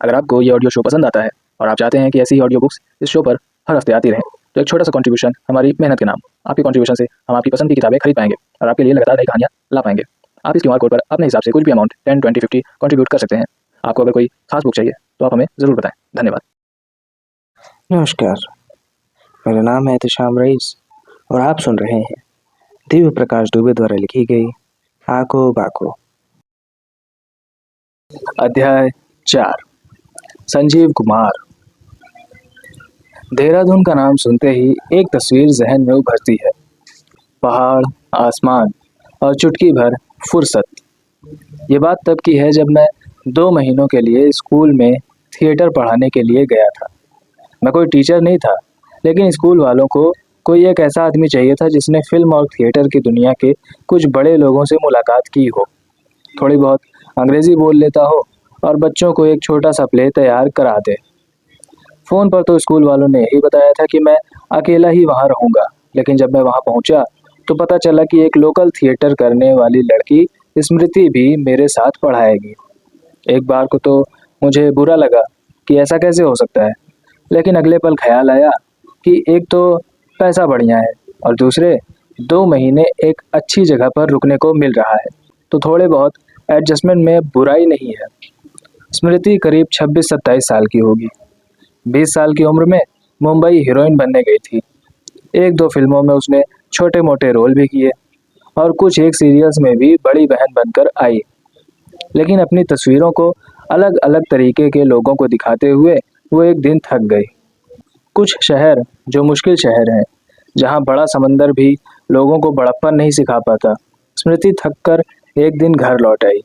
अगर आपको ये ऑडियो शो पसंद आता है और आप चाहते हैं कि ऐसी ही ऑडियो बुक्स इस शो पर हर हफ्ते आती रहें, तो एक छोटा सा कंट्रीब्यूशन हमारी मेहनत के नाम। आपकी कंट्रीब्यूशन से हम आपकी पसंद की किताबें खरीद पाएंगे और आपके लिए लगातार नई कहानियाँ ला पाएंगे। आप इस क्यूआर कोड पर अपने हिसाब से कुछ भी अमाउंट 10, 20, 50 कंट्रीब्यूट कर सकते हैं। आपको अगर कोई खास बुक चाहिए तो आप हमें ज़रूर बताएं। धन्यवाद। नमस्कार, मेरा नाम है एहतेशाम रईस और आप सुन रहे हैं दिव्य प्रकाश दुबे द्वारा लिखी गई आको बाको। अध्याय 4। संजीव कुमार। देहरादून का नाम सुनते ही एक तस्वीर जहन में उभरती है। पहाड़, आसमान और चुटकी भर फुर्सत। ये बात तब की है जब मैं 2 महीनों के लिए स्कूल में थिएटर पढ़ाने के लिए गया था। मैं कोई टीचर नहीं था, लेकिन स्कूल वालों को कोई एक ऐसा आदमी चाहिए था जिसने फिल्म और थिएटर की दुनिया के कुछ बड़े लोगों से मुलाकात की हो, थोड़ी बहुत अंग्रेजी बोल लेता हो और बच्चों को एक छोटा सा प्ले तैयार करा दे। फ़ोन पर तो स्कूल वालों ने यही बताया था कि मैं अकेला ही वहाँ रहूँगा, लेकिन जब मैं वहाँ पहुँचा तो पता चला कि एक लोकल थिएटर करने वाली लड़की स्मृति भी मेरे साथ पढ़ाएगी। एक बार को तो मुझे बुरा लगा कि ऐसा कैसे हो सकता है, लेकिन अगले पल ख्याल आया कि एक तो पैसा बढ़िया है और दूसरे 2 महीने एक अच्छी जगह पर रुकने को मिल रहा है, तो थोड़े बहुत एडजस्टमेंट में बुराई नहीं है। स्मृति करीब 26-27 साल की होगी। 20 साल की उम्र में मुंबई हीरोइन बनने गई थी। 1-2 फिल्मों में उसने छोटे मोटे रोल भी किए और कुछ एक सीरियल्स में भी बड़ी बहन बनकर आई। लेकिन अपनी तस्वीरों को अलग अलग तरीके के लोगों को दिखाते हुए वो एक दिन थक गई। कुछ शहर जो मुश्किल शहर हैं, जहाँ बड़ा समंदर भी लोगों को बड़प्पन नहीं सिखा पाता। स्मृति थक कर एक दिन घर लौट आई।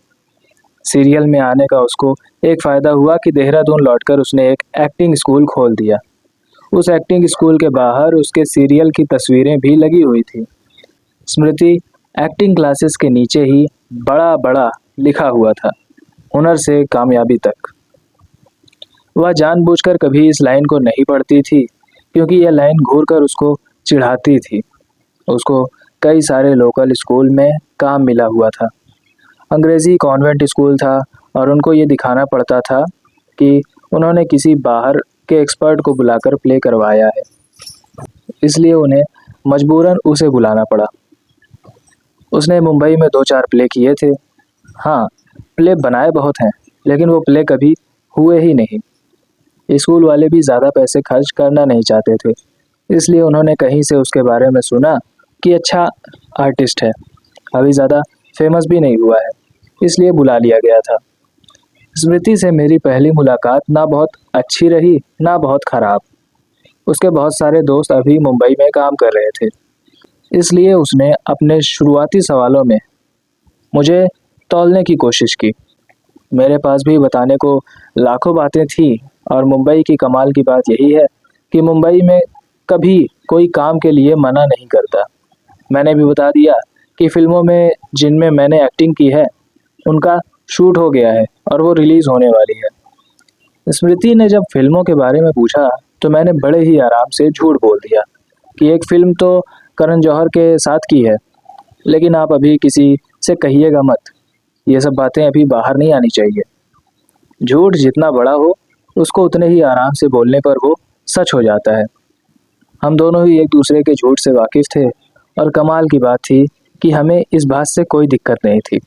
सीरियल में आने का उसको एक फ़ायदा हुआ कि देहरादून लौटकर उसने एक एक्टिंग स्कूल खोल दिया। उस एक्टिंग स्कूल के बाहर उसके सीरियल की तस्वीरें भी लगी हुई थी। स्मृति एक्टिंग क्लासेस के नीचे ही बड़ा बड़ा लिखा हुआ था, हुनर से कामयाबी तक। वह जानबूझकर कभी इस लाइन को नहीं पढ़ती थी, क्योंकि यह लाइन घूरकर उसको चिढ़ाती थी। उसको कई सारे लोकल स्कूल में काम मिला हुआ था। अंग्रेजी कॉन्वेंट स्कूल था और उनको ये दिखाना पड़ता था कि उन्होंने किसी बाहर के एक्सपर्ट को बुलाकर प्ले करवाया है, इसलिए उन्हें मजबूरन उसे बुलाना पड़ा। उसने मुंबई में 2-4 प्ले किए थे। हाँ, प्ले बनाए बहुत हैं, लेकिन वो प्ले कभी हुए ही नहीं। स्कूल वाले भी ज़्यादा पैसे खर्च करना नहीं चाहते थे, इसलिए उन्होंने कहीं से उसके बारे में सुना कि अच्छा आर्टिस्ट है, अभी ज़्यादा फेमस भी नहीं हुआ है, इसलिए बुला लिया गया था। स्मृति से मेरी पहली मुलाकात ना बहुत अच्छी रही ना बहुत ख़राब। उसके बहुत सारे दोस्त अभी मुंबई में काम कर रहे थे, इसलिए उसने अपने शुरुआती सवालों में मुझे तौलने की कोशिश की। मेरे पास भी बताने को लाखों बातें थी और मुंबई की कमाल की बात यही है कि मुंबई में कभी कोई काम के लिए मना नहीं करता। मैंने भी बता दिया कि फिल्मों में जिनमें मैंने एक्टिंग की है उनका शूट हो गया है और वो रिलीज़ होने वाली है। स्मृति ने जब फिल्मों के बारे में पूछा तो मैंने बड़े ही आराम से झूठ बोल दिया कि एक फिल्म तो करण जौहर के साथ की है, लेकिन आप अभी किसी से कहिएगा मत, ये सब बातें अभी बाहर नहीं आनी चाहिए। झूठ जितना बड़ा हो उसको उतने ही आराम से बोलने पर वो सच हो जाता है। हम दोनों ही एक दूसरे के झूठ से वाकिफ थे और कमाल की बात थी कि हमें इस बात से कोई दिक्कत नहीं थी।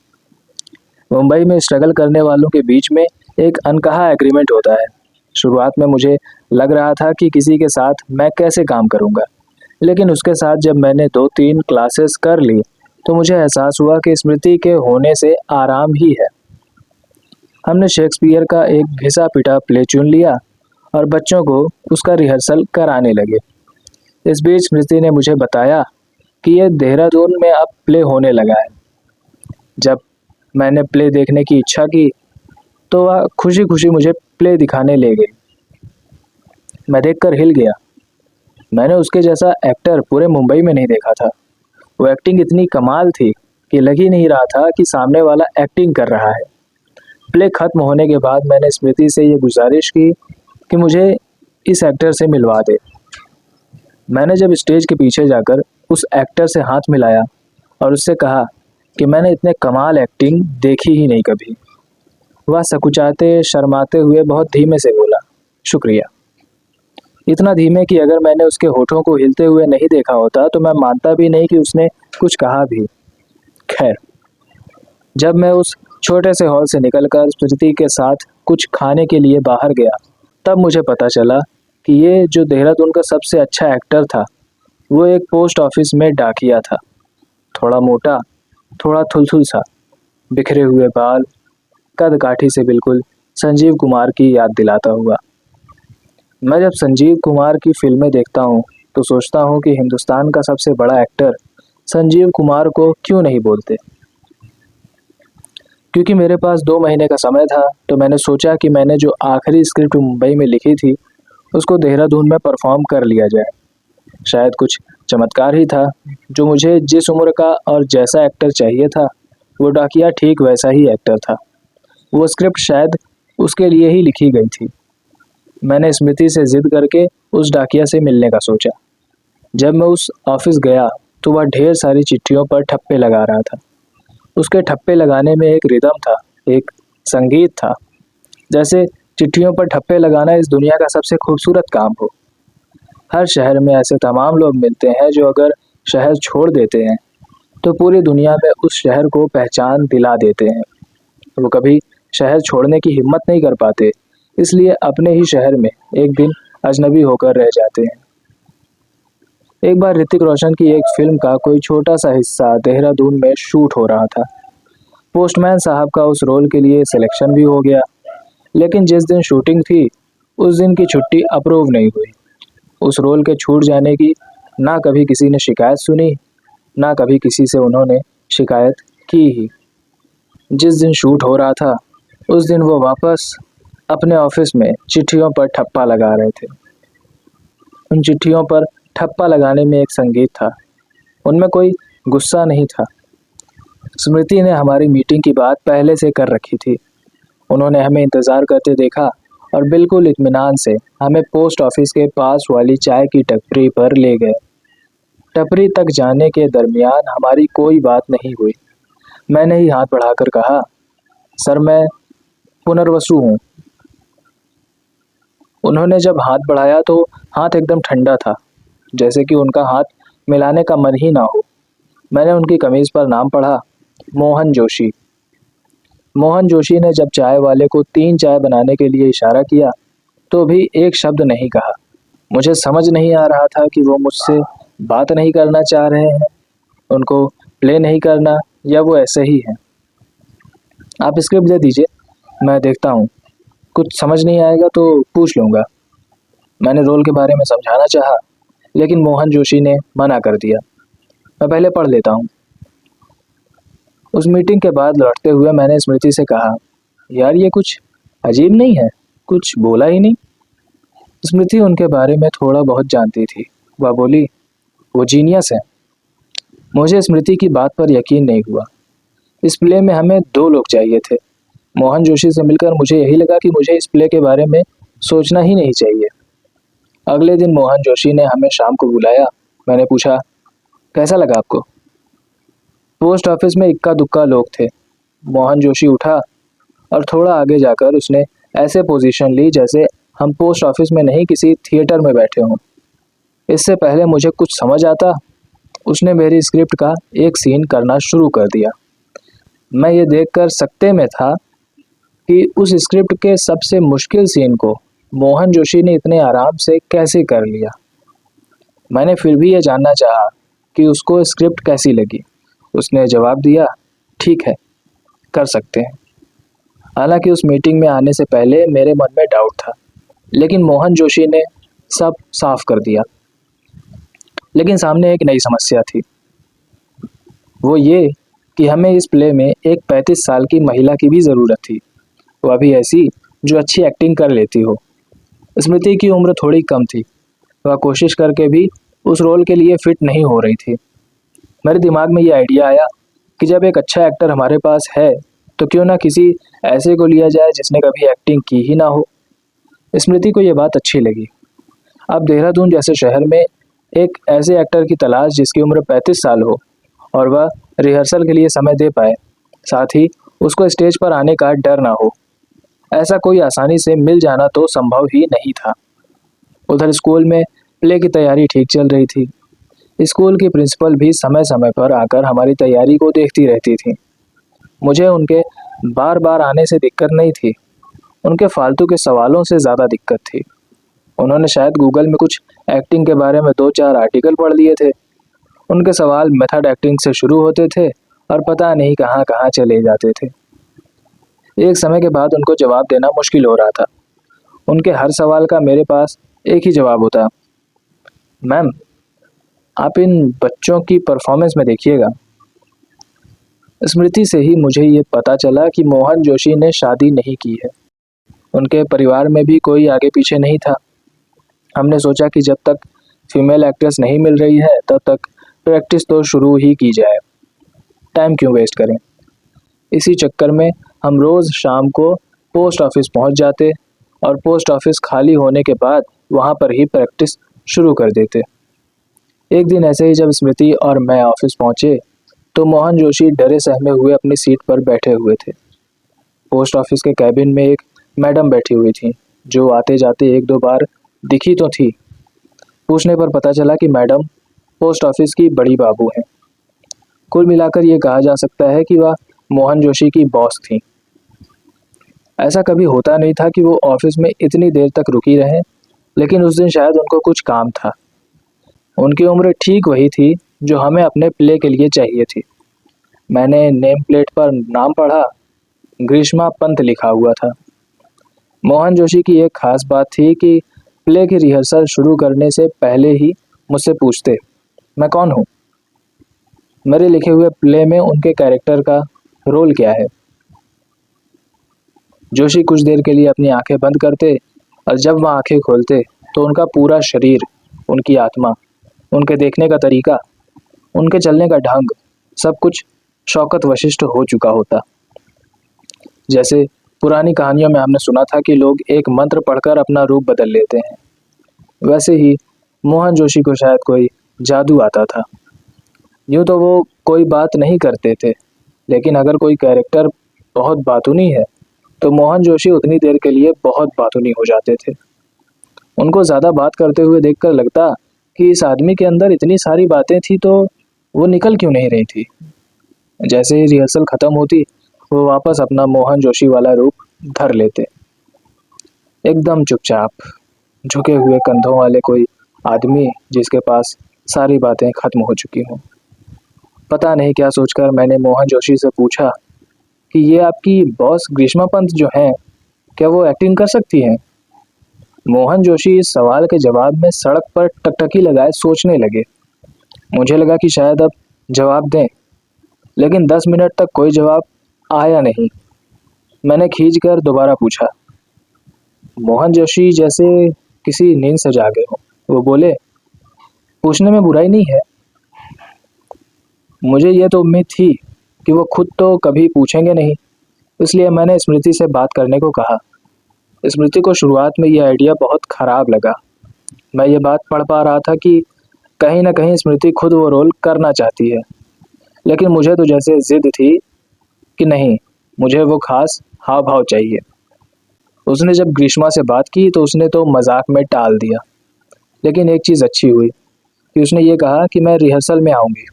मुंबई में स्ट्रगल करने वालों के बीच में एक अनकहा एग्रीमेंट होता है। शुरुआत में मुझे लग रहा था कि किसी के साथ मैं कैसे काम करूंगा, लेकिन उसके साथ जब मैंने 2-3 क्लासेस कर ली तो मुझे एहसास हुआ कि स्मृति के होने से आराम ही है। हमने शेक्सपियर का एक घिसा पिटा प्ले चुन लिया और बच्चों को उसका रिहर्सल कराने लगे। इस बीच स्मृति ने मुझे बताया कि ये देहरादून में अब प्ले होने लगा है। जब मैंने प्ले देखने की इच्छा की तो वह खुशी खुशी मुझे प्ले दिखाने ले गई। मैं देखकर हिल गया। मैंने उसके जैसा एक्टर पूरे मुंबई में नहीं देखा था। वो एक्टिंग इतनी कमाल थी कि लग ही नहीं रहा था कि सामने वाला एक्टिंग कर रहा है। प्ले खत्म होने के बाद मैंने स्मृति से ये गुजारिश की कि मुझे इस एक्टर से मिलवा दे। मैंने जब स्टेज के पीछे जाकर उस एक्टर से हाथ मिलाया और उससे कहा कि मैंने इतने कमाल एक्टिंग देखी ही नहीं कभी। वह सकुचाते शर्माते हुए बहुत धीमे से बोला, शुक्रिया। इतना धीमे कि अगर मैंने उसके होठों को हिलते हुए नहीं देखा होता तो मैं मानता भी नहीं कि उसने कुछ कहा भी। खैर, जब मैं उस छोटे से हॉल से निकलकर स्मृति के साथ कुछ खाने के लिए बाहर गया, तब मुझे पता चला कि ये जो देहरादून का सबसे अच्छा एक्टर था, वो एक पोस्ट ऑफिस में डाकिया था। थोड़ा मोटा, थोड़ा थुलथुल सा, बिखरे हुए बाल, कद काठी से बिल्कुल संजीव कुमार की याद दिलाता हुआ। मैं जब संजीव कुमार की फिल्में देखता हूँ तो सोचता हूँ कि हिंदुस्तान का सबसे बड़ा एक्टर संजीव कुमार को क्यों नहीं बोलते। क्योंकि मेरे पास 2 महीने का समय था, तो मैंने सोचा कि मैंने जो आखिरी स्क्रिप्ट मुंबई में लिखी थी उसको देहरादून में परफॉर्म कर लिया जाए। शायद कुछ चमत्कार ही था। जो मुझे जिस उम्र का और जैसा एक्टर चाहिए था, वो डाकिया ठीक वैसा ही एक्टर था। वो स्क्रिप्ट शायद उसके लिए ही लिखी गई थी। मैंने स्मृति से जिद करके उस डाकिया से मिलने का सोचा। जब मैं उस ऑफिस गया तो वह ढेर सारी चिट्ठियों पर ठप्पे लगा रहा था। उसके ठप्पे लगाने में एक रिदम था, एक संगीत था। जैसे चिट्ठियों पर ठप्पे लगाना इस दुनिया का सबसे खूबसूरत काम हो। हर शहर में ऐसे तमाम लोग मिलते हैं जो अगर शहर छोड़ देते हैं तो पूरी दुनिया में उस शहर को पहचान दिला देते हैं। वो कभी शहर छोड़ने की हिम्मत नहीं कर पाते, इसलिए अपने ही शहर में एक दिन अजनबी होकर रह जाते हैं। एक बार ऋतिक रोशन की एक फिल्म का कोई छोटा सा हिस्सा देहरादून में शूट हो रहा था। पोस्टमैन साहब का उस रोल के लिए सिलेक्शन भी हो गया, लेकिन जिस दिन शूटिंग थी उस दिन की छुट्टी अप्रूव नहीं हुई। उस रोल के छूट जाने की ना कभी किसी ने शिकायत सुनी, ना कभी किसी से उन्होंने शिकायत की ही। जिस दिन शूट हो रहा था उस दिन वो वापस अपने ऑफिस में चिट्ठियों पर ठप्पा लगा रहे थे। उन चिट्ठियों पर ठप्पा लगाने में एक संगीत था, उनमें कोई गुस्सा नहीं था। स्मृति ने हमारी मीटिंग की बात पहले से कर रखी थी। उन्होंने हमें इंतज़ार करते देखा और बिल्कुल इत्मीनान से हमें पोस्ट ऑफिस के पास वाली चाय की टपरी पर ले गए। टपरी तक जाने के दरमियान हमारी कोई बात नहीं हुई। मैंने ही हाथ बढ़ाकर कहा, सर मैं पुनर्वसु हूँ। उन्होंने जब हाथ बढ़ाया तो हाथ एकदम ठंडा था, जैसे कि उनका हाथ मिलाने का मन ही ना हो। मैंने उनकी कमीज पर नाम पढ़ा, मोहन जोशी। मोहन जोशी ने जब चाय वाले को 3 चाय बनाने के लिए इशारा किया तो भी एक शब्द नहीं कहा। मुझे समझ नहीं आ रहा था कि वो मुझसे बात नहीं करना चाह रहे हैं, उनको प्ले नहीं करना, या वो ऐसे ही हैं। आप स्क्रिप्ट दे दीजिए, मैं देखता हूँ, कुछ समझ नहीं आएगा तो पूछ लूँगा। मैंने रोल के बारे में समझाना चाहा, लेकिन मोहन जोशी ने मना कर दिया। मैं पहले पढ़ लेता हूँ। उस मीटिंग के बाद लौटते हुए मैंने स्मृति से कहा, यार ये कुछ अजीब नहीं है, कुछ बोला ही नहीं। स्मृति उनके बारे में थोड़ा बहुत जानती थी। वह बोली, वो जीनियस है। मुझे स्मृति की बात पर यकीन नहीं हुआ। इस प्ले में हमें 2 लोग चाहिए थे। मोहन जोशी से मिलकर मुझे यही लगा कि मुझे इस प्ले के बारे में सोचना ही नहीं चाहिए। अगले दिन मोहन जोशी ने हमें शाम को बुलाया। मैंने पूछा, कैसा लगा आपको? पोस्ट ऑफिस में इक्का दुक्का लोग थे। मोहन जोशी उठा और थोड़ा आगे जाकर उसने ऐसे पोजीशन ली जैसे हम पोस्ट ऑफिस में नहीं किसी थिएटर में बैठे हों। इससे पहले मुझे कुछ समझ आता, उसने मेरी स्क्रिप्ट का एक सीन करना शुरू कर दिया। मैं ये देखकर सकते में था कि उस स्क्रिप्ट के सबसे मुश्किल सीन को मोहन जोशी ने इतने आराम से कैसे कर लिया। मैंने फिर भी ये जानना चाहा कि उसको स्क्रिप्ट कैसी लगी। उसने जवाब दिया, ठीक है, कर सकते हैं। हालांकि उस मीटिंग में आने से पहले मेरे मन में डाउट था, लेकिन मोहन जोशी ने सब साफ कर दिया। लेकिन सामने एक नई समस्या थी, वो ये कि हमें इस प्ले में एक 35 साल की महिला की भी ज़रूरत थी, वह भी ऐसी जो अच्छी एक्टिंग कर लेती हो। स्मृति की उम्र थोड़ी कम थी, वह कोशिश करके भी उस रोल के लिए फिट नहीं हो रही थी। मेरे दिमाग में ये आइडिया आया कि जब एक अच्छा एक्टर हमारे पास है तो क्यों ना किसी ऐसे को लिया जाए जिसने कभी एक्टिंग की ही ना हो। स्मृति को ये बात अच्छी लगी। अब देहरादून जैसे शहर में एक ऐसे एक्टर की तलाश जिसकी उम्र 35 साल हो और वह रिहर्सल के लिए समय दे पाए, साथ ही उसको स्टेज पर आने का डर ना हो, ऐसा कोई आसानी से मिल जाना तो संभव ही नहीं था। उधर स्कूल में प्ले की तैयारी ठीक चल रही थी। स्कूल की प्रिंसिपल भी समय समय पर आकर हमारी तैयारी को देखती रहती थी। मुझे उनके बार बार आने से दिक्कत नहीं थी, उनके फालतू के सवालों से ज़्यादा दिक्कत थी। उन्होंने शायद गूगल में कुछ एक्टिंग के बारे में 2-4 आर्टिकल पढ़ लिए थे। उनके सवाल मेथड एक्टिंग से शुरू होते थे और पता नहीं कहाँ कहाँ चले जाते थे। एक समय के बाद उनको जवाब देना मुश्किल हो रहा था। उनके हर सवाल का मेरे पास एक ही जवाब होता, मैम आप इन बच्चों की परफॉर्मेंस में देखिएगा। स्मृति से ही मुझे ये पता चला कि मोहन जोशी ने शादी नहीं की है। उनके परिवार में भी कोई आगे पीछे नहीं था। हमने सोचा कि जब तक फीमेल एक्ट्रेस नहीं मिल रही है तब तक प्रैक्टिस तो शुरू ही की जाए, टाइम क्यों वेस्ट करें। इसी चक्कर में हम रोज़ शाम को पोस्ट ऑफिस पहुंच जाते और पोस्ट ऑफिस खाली होने के बाद वहां पर ही प्रैक्टिस शुरू कर देते। एक दिन ऐसे ही जब स्मृति और मैं ऑफिस पहुंचे तो मोहन जोशी डरे सहमे हुए अपनी सीट पर बैठे हुए थे। पोस्ट ऑफिस के कैबिन में एक मैडम बैठी हुई थी जो आते जाते एक दो बार दिखी तो थी। पूछने पर पता चला कि मैडम पोस्ट ऑफिस की बड़ी बाबू हैं। कुल मिलाकर ये कहा जा सकता है कि वह मोहन जोशी की बॉस थी। ऐसा कभी होता नहीं था कि वो ऑफिस में इतनी देर तक रुकी रहें, लेकिन उस दिन शायद उनको कुछ काम था। उनकी उम्र ठीक वही थी जो हमें अपने प्ले के लिए चाहिए थी। मैंने नेम प्लेट पर नाम पढ़ा, ग्रीष्मा पंत लिखा हुआ था। मोहन जोशी की एक खास बात थी कि प्ले की रिहर्सल शुरू करने से पहले ही मुझसे पूछते, मैं कौन हूँ, मेरे लिखे हुए प्ले में उनके कैरेक्टर का रोल क्या है। जोशी कुछ देर के लिए अपनी आंखें बंद करते और जब वह आंखें खोलते तो उनका पूरा शरीर, उनकी आत्मा, उनके देखने का तरीका, उनके चलने का ढंग, सब कुछ शौकत वशिष्ठ हो चुका होता। जैसे पुरानी कहानियों में हमने सुना था कि लोग एक मंत्र पढ़कर अपना रूप बदल लेते हैं, वैसे ही मोहन जोशी को शायद कोई जादू आता था। यूँ तो वो कोई बात नहीं करते थे, लेकिन अगर कोई कैरेक्टर बहुत बातूनी है तो मोहन जोशी उतनी देर के लिए बहुत बातूनी हो जाते थे। उनको ज़्यादा बात करते हुए देखकर लगता कि इस आदमी के अंदर इतनी सारी बातें थी तो वो निकल क्यों नहीं रही थी। जैसे ही रिहर्सल ख़त्म होती वो वापस अपना मोहन जोशी वाला रूप धर लेते, एकदम चुपचाप, झुके हुए कंधों वाले कोई आदमी जिसके पास सारी बातें खत्म हो चुकी हों। पता नहीं क्या सोचकर मैंने मोहन जोशी से पूछा कि ये आपकी बॉस ग्रीष्मा पंत जो हैं, क्या वो एक्टिंग कर सकती हैं। मोहन जोशी इस सवाल के जवाब में सड़क पर टकटकी लगाए सोचने लगे। मुझे लगा कि शायद अब जवाब दें, लेकिन 10 मिनट तक कोई जवाब आया नहीं। मैंने खींच कर दोबारा पूछा। मोहन जोशी जैसे किसी नींद से जागे हों। वो बोले, पूछने में बुराई नहीं है। मुझे यह तो उम्मीद थी कि वो खुद तो कभी पूछेंगे नहीं, इसलिए मैंने स्मृति से बात करने को कहा। स्मृति को शुरुआत में यह आइडिया बहुत ख़राब लगा। मैं ये बात पढ़ पा रहा था कि कहीं ना कहीं स्मृति खुद वो रोल करना चाहती है, लेकिन मुझे तो जैसे जिद थी कि नहीं, मुझे वो खास हाव भाव चाहिए। उसने जब ग्रीष्मा से बात की तो उसने तो मजाक में टाल दिया, लेकिन एक चीज़ अच्छी हुई कि उसने ये कहा कि मैं रिहर्सल में आऊँगी।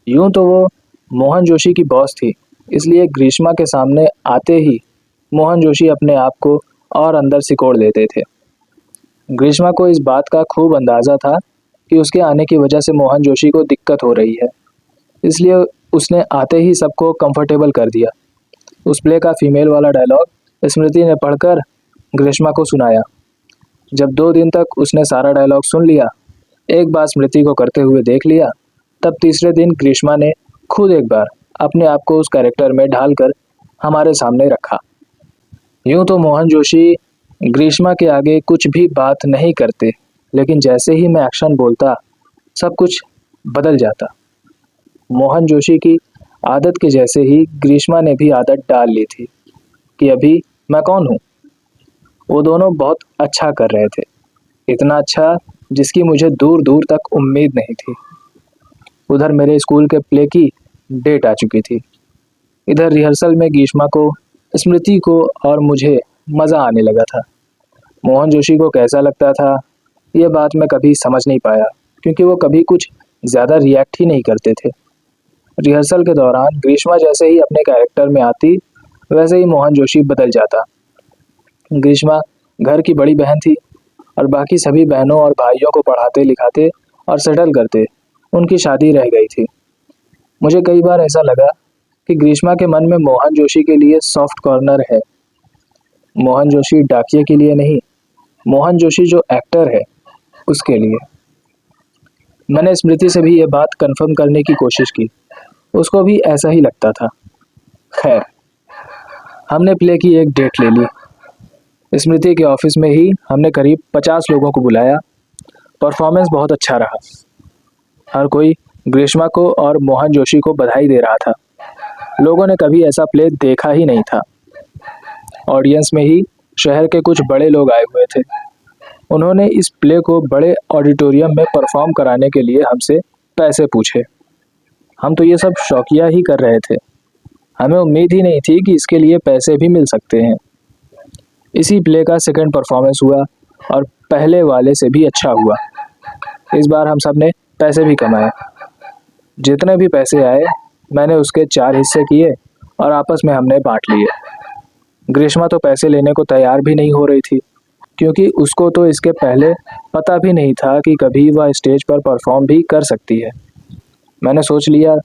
यूँ तो वो मोहन जोशी की बॉस थी, इसलिए ग्रीष्मा के सामने आते ही मोहन जोशी अपने आप को और अंदर सिकोड़ लेते थे। ग्रीष्मा को इस बात का खूब अंदाज़ा था कि उसके आने की वजह से मोहन जोशी को दिक्कत हो रही है, इसलिए उसने आते ही सबको कंफर्टेबल कर दिया। उस प्ले का फीमेल वाला डायलॉग स्मृति ने पढ़कर ग्रीष्मा को सुनाया। जब 2 दिन तक उसने सारा डायलॉग सुन लिया, एक बार स्मृति को करते हुए देख लिया, तब तीसरे दिन ग्रीष्मा ने खुद एक बार अपने आप को उस कैरेक्टर में ढालकर हमारे सामने रखा। यूँ तो मोहन जोशी ग्रीष्मा के आगे कुछ भी बात नहीं करते, लेकिन जैसे ही मैं एक्शन बोलता सब कुछ बदल जाता। मोहन जोशी की आदत के जैसे ही ग्रीष्मा ने भी आदत डाल ली थी कि अभी मैं कौन हूँ। वो दोनों बहुत अच्छा कर रहे थे, इतना अच्छा जिसकी मुझे दूर दूर तक उम्मीद नहीं थी। उधर मेरे स्कूल के प्ले की डेट आ चुकी थी, इधर रिहर्सल में ग्रीष्मा को स्मृति को और मुझे मज़ा आने लगा था। मोहन जोशी को कैसा लगता था यह बात मैं कभी समझ नहीं पाया, क्योंकि वो कभी कुछ ज़्यादा रिएक्ट ही नहीं करते थे। रिहर्सल के दौरान ग्रीष्मा जैसे ही अपने कैरेक्टर में आती, वैसे ही मोहन जोशी बदल जाता। ग्रीष्मा घर की बड़ी बहन थी और बाकी सभी बहनों और भाइयों को पढ़ाते लिखाते और सेटल करते उनकी शादी रह गई थी। मुझे कई बार ऐसा लगा कि ग्रीष्मा के मन में मोहन जोशी के लिए सॉफ्ट कॉर्नर है। मोहन जोशी डाकिये के लिए नहीं, मोहन जोशी जो एक्टर है उसके लिए। मैंने स्मृति से भी ये बात कंफर्म करने की कोशिश की, उसको भी ऐसा ही लगता था। खैर, हमने प्ले की एक डेट ले ली। स्मृति के ऑफिस में ही हमने करीब 50 लोगों को बुलाया। परफॉर्मेंस बहुत अच्छा रहा। हर कोई ग्रीष्मा को और मोहन जोशी को बधाई दे रहा था। लोगों ने कभी ऐसा प्ले देखा ही नहीं था। ऑडियंस में ही शहर के कुछ बड़े लोग आए हुए थे। उन्होंने इस प्ले को बड़े ऑडिटोरियम में परफॉर्म कराने के लिए हमसे पैसे पूछे। हम तो ये सब शौकिया ही कर रहे थे। हमें उम्मीद ही नहीं थी कि इसके लिए पैसे भी मिल सकते हैं। इसी प्ले का सेकंड परफॉर्मेंस हुआ और पहले वाले से भी अच्छा हुआ। इस बार हम सब ने पैसे भी कमाए। जितने भी पैसे आए मैंने उसके 4 हिस्से किए और आपस में हमने बांट लिए। ग्रीष्मा तो पैसे लेने को तैयार भी नहीं हो रही थी, क्योंकि उसको तो इसके पहले पता भी नहीं था कि कभी वह स्टेज पर परफॉर्म भी कर सकती है। मैंने सोच लिया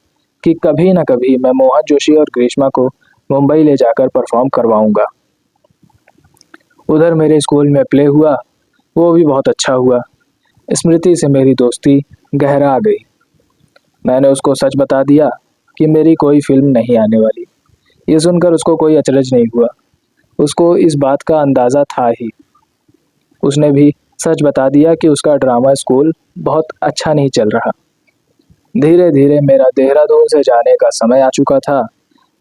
कि कभी ना कभी मैं मोहन जोशी और ग्रीष्मा को मुंबई ले जाकर परफॉर्म करवाऊंगा। उधर मेरे स्कूल में प्ले हुआ, वो भी बहुत अच्छा हुआ। स्मृति से मेरी दोस्ती गहरा गई। मैंने उसको सच बता दिया कि मेरी कोई फिल्म नहीं आने वाली। ये सुनकर उसको कोई अचरज नहीं हुआ। उसको इस बात का अंदाज़ा था ही। उसने भी सच बता दिया कि उसका ड्रामा स्कूल बहुत अच्छा नहीं चल रहा। धीरे धीरे मेरा देहरादून से जाने का समय आ चुका था।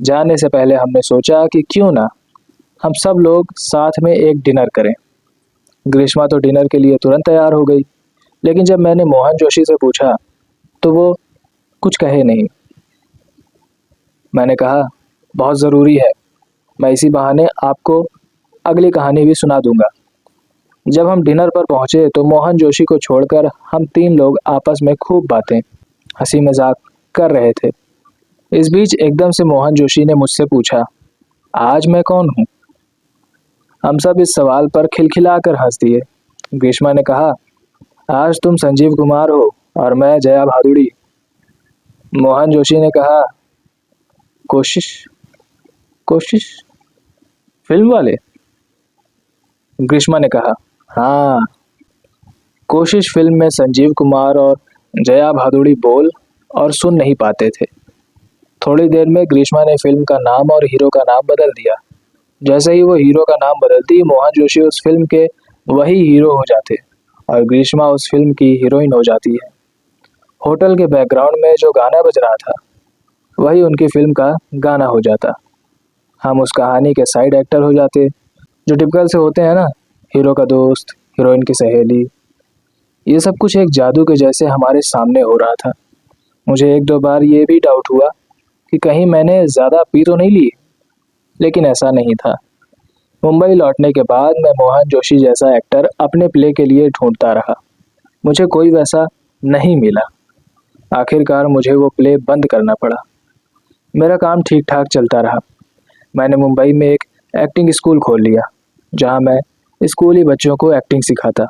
जाने से पहले हमने सोचा कि क्यों ना हम सब लोग साथ में एक डिनर करें। ग्रीष्मा तो डिनर के लिए तुरंत तैयार हो गई, लेकिन जब मैंने मोहन जोशी से पूछा तो वो कुछ कहे नहीं। मैंने कहा, बहुत ज़रूरी है, मैं इसी बहाने आपको अगली कहानी भी सुना दूंगा। जब हम डिनर पर पहुंचे तो मोहन जोशी को छोड़कर हम 3 लोग आपस में खूब बातें, हंसी मजाक कर रहे थे। इस बीच एकदम से मोहन जोशी ने मुझसे पूछा, आज मैं कौन हूँ? हम सब इस सवाल पर खिलखिलाकर हंस दिए। ग्रीष्मा ने कहा, आज तुम संजीव कुमार हो और मैं जया भादुड़ी। मोहन जोशी ने कहा, कोशिश कोशिश फिल्म वाले? ग्रीष्मा ने कहा, हाँ, कोशिश फिल्म में संजीव कुमार और जया भादुड़ी बोल और सुन नहीं पाते थे। थोड़ी देर में ग्रीष्मा ने फिल्म का नाम और हीरो का नाम बदल दिया। जैसे ही वो हीरो का नाम बदलती, मोहन जोशी उस फिल्म के वही हीरो हो जाते और ग्रीष्मा उस फिल्म की हीरोइन हो जाती है। होटल के बैकग्राउंड में जो गाना बज रहा था वही उनकी फिल्म का गाना हो जाता। हम उस कहानी के साइड एक्टर हो जाते, जो टिपिकल से होते हैं ना, हीरो का दोस्त, हीरोइन की सहेली। ये सब कुछ एक जादू के जैसे हमारे सामने हो रहा था। मुझे 1-2 बार ये भी डाउट हुआ कि कहीं मैंने ज़्यादा पी तो नहीं ली, लेकिन ऐसा नहीं था। मुंबई लौटने के बाद मैं मोहन जोशी जैसा एक्टर अपने प्ले के लिए ढूंढता रहा। मुझे कोई वैसा नहीं मिला। आखिरकार मुझे वो प्ले बंद करना पड़ा। मेरा काम ठीक ठाक चलता रहा। मैंने मुंबई में एक एक्टिंग स्कूल खोल लिया, जहां मैं स्कूली बच्चों को एक्टिंग सिखाता।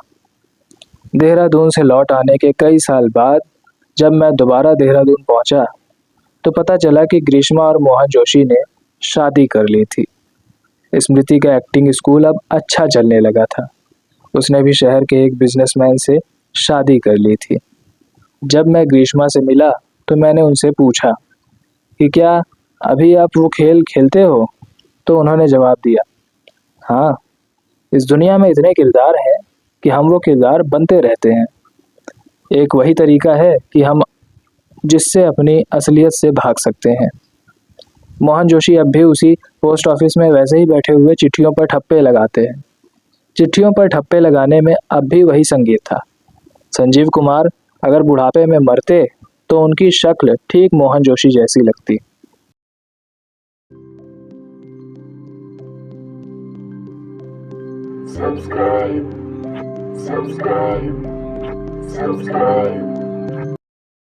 देहरादून से लौट आने के कई साल बाद जब मैं दोबारा देहरादून पहुंचा तो पता चला कि ग्रीष्मा और मोहन जोशी ने शादी कर ली थी। स्मृति का एक्टिंग स्कूल अब अच्छा चलने लगा था। उसने भी शहर के एक बिजनेसमैन से शादी कर ली थी। जब मैं ग्रीष्मा से मिला तो मैंने उनसे पूछा कि क्या अभी आप वो खेल खेलते हो? तो उन्होंने जवाब दिया, हाँ, इस दुनिया में इतने किरदार हैं कि हम वो किरदार बनते रहते हैं। एक वही तरीका है कि हम जिससे अपनी असलियत से भाग सकते हैं। मोहन जोशी अब भी उसी पोस्ट ऑफिस में वैसे ही बैठे हुए चिट्ठियों पर ठप्पे लगाते हैं। चिट्ठियों पर ठप्पे लगाने में अब भी वही संगीत था। संजीव कुमार अगर बुढ़ापे में मरते तो उनकी शक्ल ठीक मोहन जोशी जैसी लगती। subscribe, subscribe, subscribe.